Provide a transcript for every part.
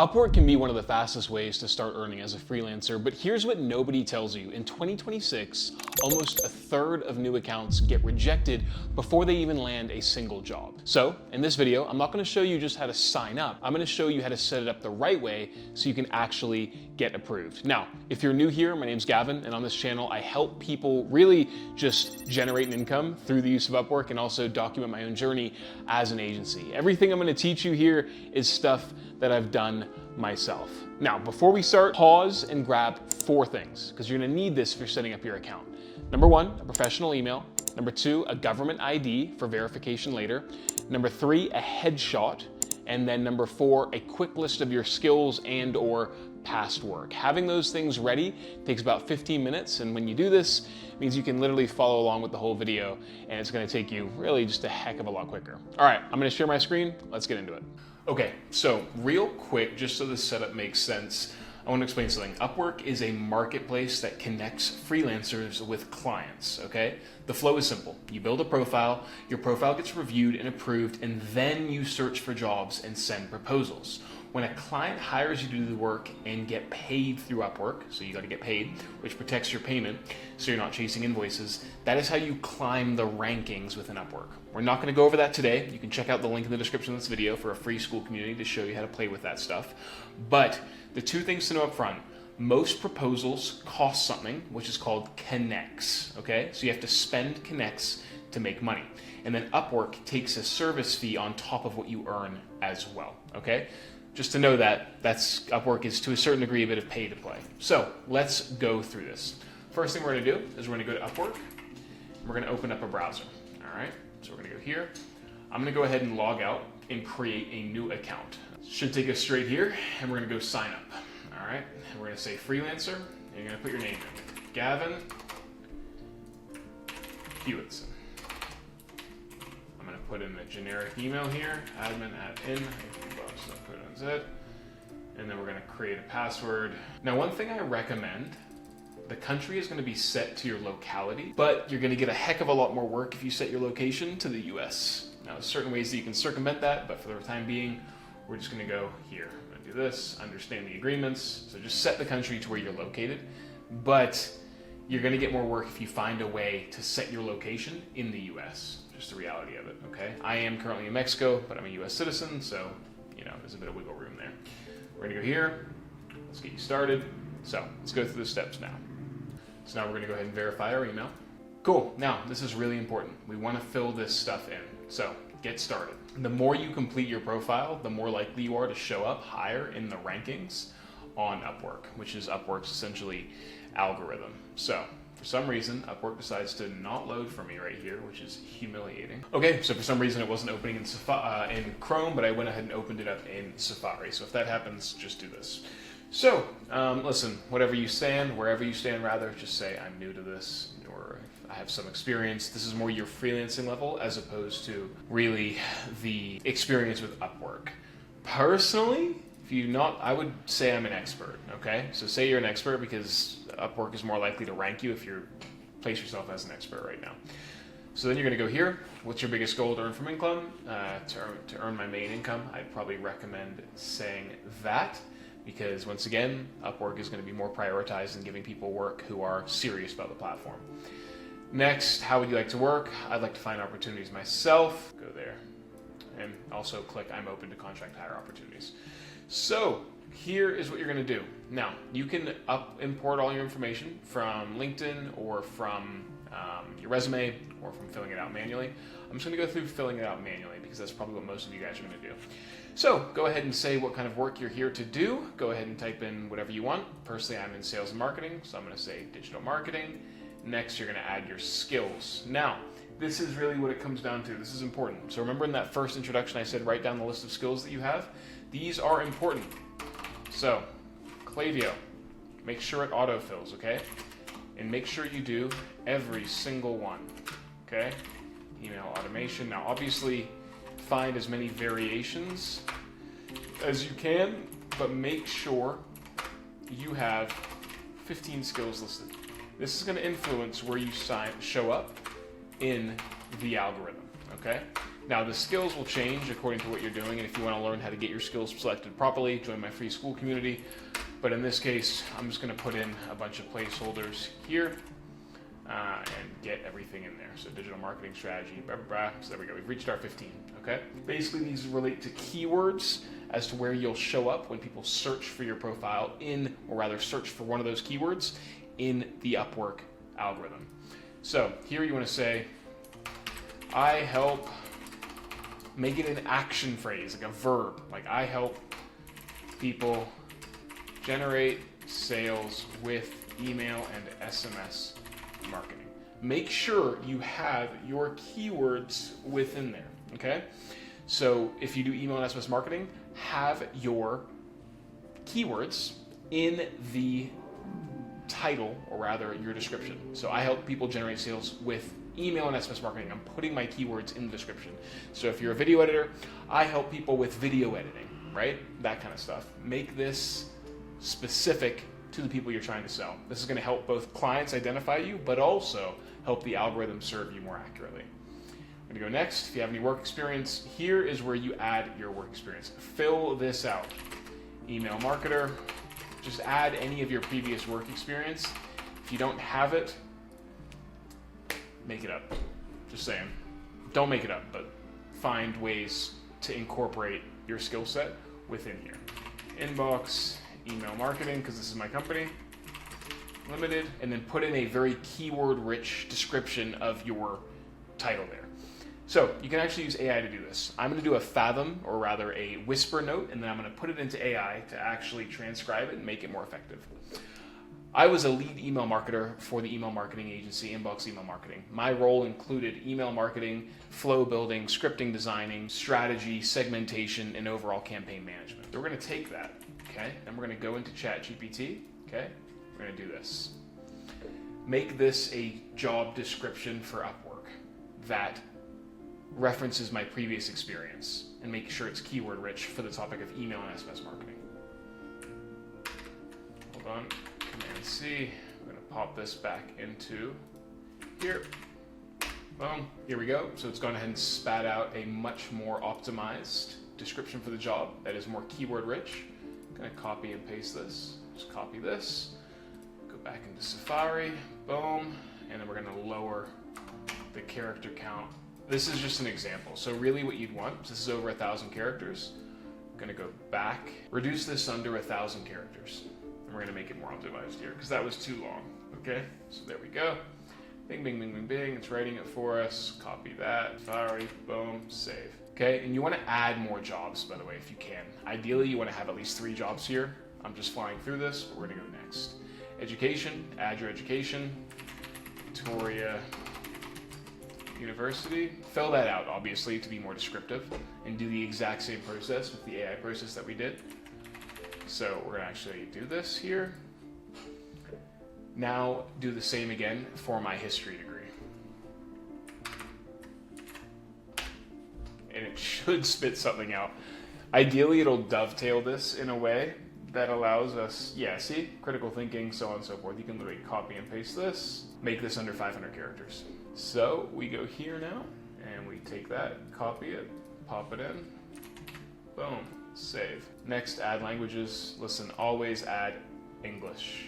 Upwork can be one of the fastest ways to start earning as a freelancer, but here's what nobody tells you. In 2026, almost a third of new accounts get rejected before they even land a single job. So in this video, I'm not gonna show you just how to sign up. I'm gonna show you how to set it up the right way so you can actually get approved. Now, if you're new here, my name's Gavin, and on this channel, I help people really just generate an income through the use of Upwork and also document my own journey as an agency. Everything I'm gonna teach you here is stuff that I've done myself. Now, before we start, pause and grab 4 things, because you're gonna need this if you're setting up your account. Number 1, a professional email. Number 2, a government ID for verification later. Number 3, a headshot. And then number 4, a quick list of your skills and or past work. Having those things ready takes about 15 minutes, and when you do this, it means you can literally follow along with the whole video, and it's gonna take you really just a heck of a lot quicker. All right, I'm gonna share my screen. Let's get into it. Okay, so real quick, just so this setup makes sense, I want to explain something. Upwork is a marketplace that connects freelancers with clients, okay? The flow is simple. You build a profile, your profile gets reviewed and approved, and then you search for jobs and send proposals. When a client hires you to do the work and get paid through Upwork, so you got to get paid, which protects your payment, so you're not chasing invoices, that is how you climb the rankings within Upwork. We're not going to go over that today. You can check out the link in the description of this video for a free school community to show you how to play with that stuff. But the 2 things to know up front: most proposals cost something, which is called connects, okay? So you have to spend connects to make money. And then Upwork takes a service fee on top of what you earn as well, okay? Just to know that, Upwork is to a certain degree a bit of pay to play. So let's go through this. First thing we're gonna do is we're gonna go to Upwork. We're gonna open up a browser, all right? So we're gonna go here. I'm gonna go ahead and log out and create a new account. Should take us straight here, and we're gonna go sign up, all right? And we're gonna say freelancer, and you're gonna put your name in. Gavin Hewitson. I'm gonna put in a generic email here, admin@in. And then we're going to create a password. Now, one thing I recommend, the country is going to be set to your locality, but you're going to get a heck of a lot more work if you set your location to the US. Now, there's certain ways that you can circumvent that, but for the time being, we're just going to go here. I'm going to do this, understand the agreements. So just set the country to where you're located, but you're going to get more work if you find a way to set your location in the US. Just the reality of it, okay? I am currently in Mexico, but I'm a US citizen, so there's a bit of wiggle room there. We're gonna go here. Let's get you started. So let's go through the steps now. So now we're gonna go ahead and verify our email. Cool, now this is really important. We wanna fill this stuff in. So get started. The more you complete your profile, the more likely you are to show up higher in the rankings on Upwork, which is Upwork's essentially algorithm. So for some reason, Upwork decides to not load for me right here, which is humiliating. Okay, so for some reason it wasn't opening in Chrome, but I went ahead and opened it up in Safari. So if that happens, just do this. So, listen, wherever you stand, rather, just say I'm new to this, or I have some experience. This is more your freelancing level as opposed to really the experience with Upwork. Personally, I would say I'm an expert, okay? So say you're an expert, because Upwork is more likely to rank you if you place yourself as an expert right now. So then you're gonna go here. What's your biggest goal to earn from income? To earn my main income, I'd probably recommend saying that, because once again, Upwork is gonna be more prioritized in giving people work who are serious about the platform. Next, how would you like to work? I'd like to find opportunities myself. Go there. And also click I'm open to contract hire opportunities. So here is what you're going to do. Now, you can import all your information from LinkedIn or from your resume or from filling it out manually. I'm just going to go through filling it out manually because that's probably what most of you guys are going to do. So go ahead and say what kind of work you're here to do. Go ahead and type in whatever you want. Personally, I'm in sales and marketing, so I'm going to say digital marketing. Next, you're going to add your skills. Now, this is really what it comes down to. This is important. So remember in that first introduction I said write down the list of skills that you have? These are important. So, Klaviyo, make sure it autofills, okay? And make sure you do every single one, okay? Email automation. Now, obviously, find as many variations as you can, but make sure you have 15 skills listed. This is going to influence where you show up in the algorithm, okay? Now the skills will change according to what you're doing, and if you want to learn how to get your skills selected properly, join my free school community. But in this case, I'm just going to put in a bunch of placeholders here and get everything in there. So digital marketing strategy, blah, blah, blah. So there we go. We've reached our 15, okay? Basically, these relate to keywords as to where you'll show up when people search for your profile or rather search for one of those keywords in the Upwork algorithm. So here you want to say, I help, make it an action phrase, like a verb. Like, I help people generate sales with email and SMS marketing. Make sure you have your keywords within there, okay? So if you do email and SMS marketing, have your keywords in the title, or rather your description. So I help people generate sales with email and SMS marketing. I'm putting my keywords in the description. So if you're a video editor, I help people with video editing, right? That kind of stuff. Make this specific to the people you're trying to sell. This is going to help both clients identify you, but also help the algorithm serve you more accurately. I'm going to go next. If you have any work experience, here is where you add your work experience. Fill this out. Email marketer. Just add any of your previous work experience. If you don't have it, make it up. Just saying. Don't make it up, but find ways to incorporate your skill set within here. Inbox, email marketing, because this is my company, limited, and then put in a very keyword-rich description of your title there. So you can actually use AI to do this. I'm going to do a Fathom, or rather a whisper note, and then I'm going to put it into AI to actually transcribe it and make it more effective. I was a lead email marketer for the email marketing agency, Inbox Email Marketing. My role included email marketing, flow building, scripting, designing, strategy, segmentation, and overall campaign management. So we're going to take that, okay, and we're going to go into ChatGPT, okay? We're going to do this. Make this a job description for Upwork that references my previous experience and make sure it's keyword rich for the topic of email and SMS marketing. Hold on. Command C, I'm going to pop this back into here. Boom, here we go. So it's gone ahead and spat out a much more optimized description for the job that is more keyword rich. I'm going to copy and paste this. Just copy this, go back into Safari, boom, and then we're going to lower the character count. This is just an example. So really what you'd want, this is over 1,000 characters. I'm going to go back, reduce this under 1,000 characters. We're going to make it more optimized here because that was too long. Okay, so there we go. Bing, bing, bing, bing, bing. It's writing it for us. Copy that. Safari, boom, save. Okay, and you want to add more jobs, by the way, if you can. Ideally, you want to have at least 3 jobs here. I'm just flying through this, but we're going to go next. Education, add your education. Victoria University. Fill that out, obviously, to be more descriptive, and do the exact same process with the AI process that we did. So we're going to actually do this here. Now do the same again for my history degree. And it should spit something out. Ideally, it'll dovetail this in a way that allows us, yeah, see, critical thinking, so on and so forth. You can literally copy and paste this, make this under 500 characters. So we go here now, and we take that, copy it, pop it in, boom. Save. Next, add languages. Listen, always add English,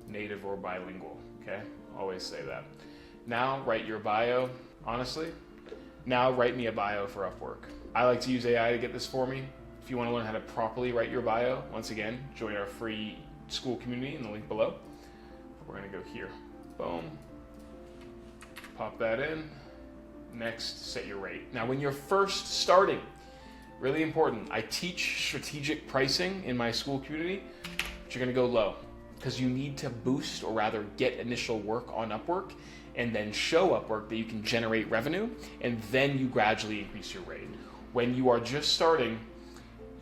native or bilingual, okay? Always say that. Now, write your bio, honestly. Now, write me a bio for Upwork. I like to use AI to get this for me. If you want to learn how to properly write your bio, once again, join our free school community in the link below. We're going to go here. Boom. Pop that in. Next, set your rate. Now, when you're first starting, really important. I teach strategic pricing in my school community, but you're going to go low because you need to boost, or rather get initial work on Upwork and then show Upwork that you can generate revenue, and then you gradually increase your rate. When you are just starting,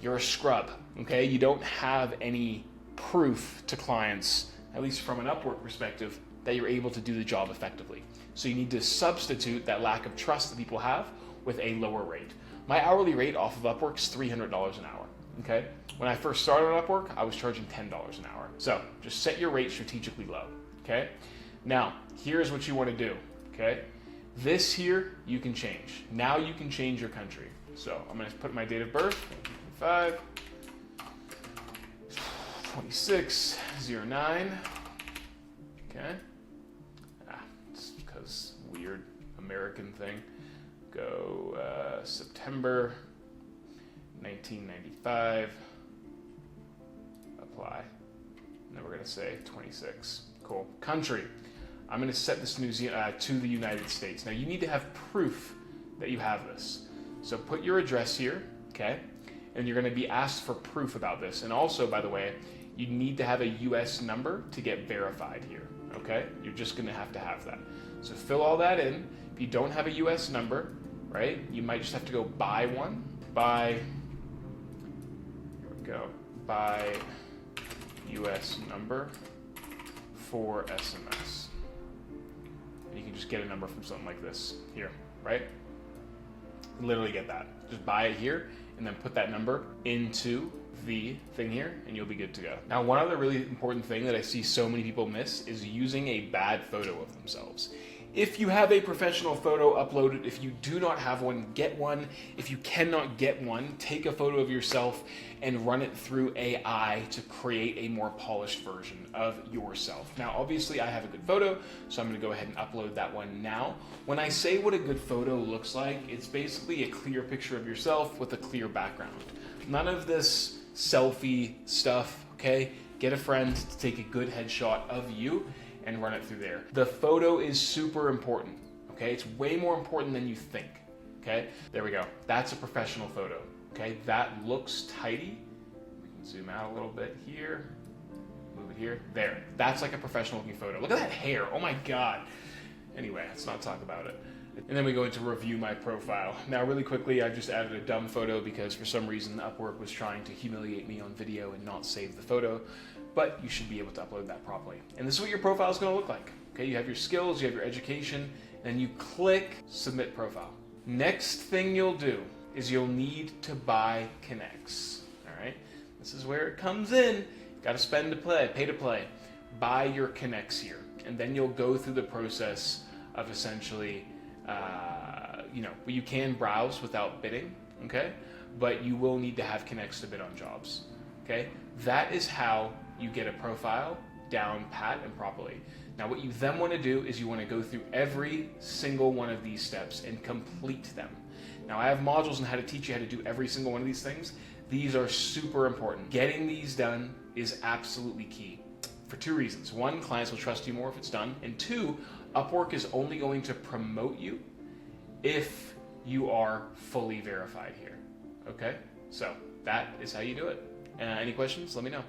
you're a scrub, okay? You don't have any proof to clients, at least from an Upwork perspective, that you're able to do the job effectively. So you need to substitute that lack of trust that people have with a lower rate. My hourly rate off of Upwork is $300 an hour, okay? When I first started on Upwork, I was charging $10 an hour. So just set your rate strategically low, okay? Now, here's what you want to do, okay? This here, you can change. Now you can change your country. So I'm gonna put my date of birth, 5, 2609. Okay. It's because weird American thing. Go September 1995. Apply. And then we're gonna say 26. Cool. Country. I'm gonna set this to the United States. Now you need to have proof that you have this. So put your address here, okay? And you're gonna be asked for proof about this. And also, by the way, you need to have a US number to get verified here, okay? You're just gonna have that. So fill all that in. If you don't have a US number, right, you might just have to go buy one. Here we go. Buy US number for SMS. And you can just get a number from something like this here, right? Literally get that. Just buy it here and then put that number into the thing here and you'll be good to go. Now, one other really important thing that I see so many people miss is using a bad photo of themselves. If you have a professional photo, upload it. If you do not have one, get one. If you cannot get one, take a photo of yourself and run it through AI to create a more polished version of yourself. Now, obviously, I have a good photo, so I'm gonna go ahead and upload that one now. When I say what a good photo looks like, it's basically a clear picture of yourself with a clear background. None of this selfie stuff, okay? Get a friend to take a good headshot of you and run it through there. The photo is super important, okay? It's way more important than you think, okay? There we go. That's a professional photo, okay? That looks tidy. We can zoom out a little bit here, move it here, there. That's like a professional looking photo. Look at that hair, oh my God. Anyway, let's not talk about it. And then we go into review my profile. Now, really quickly, I've just added a dumb photo because for some reason Upwork was trying to humiliate me on video and not save the photo, but you should be able to upload that properly. And this is what your profile is gonna look like. Okay, you have your skills, you have your education, and you click Submit Profile. Next thing you'll do is you'll need to buy connects, all right? This is where it comes in. You gotta spend to play, pay to play. Buy your connects here, and then you'll go through the process of essentially you can browse without bidding, okay? But you will need to have connects to bid on jobs, okay? That is how you get a profile down pat and properly. Now, what you then want to do is you want to go through every single one of these steps and complete them. Now, I have modules on how to teach you how to do every single one of these things. These are super important. Getting these done is absolutely key for two reasons. One, clients will trust you more if it's done. And two, Upwork is only going to promote you if you are fully verified here, okay? So that is how you do it. Any questions? Let me know.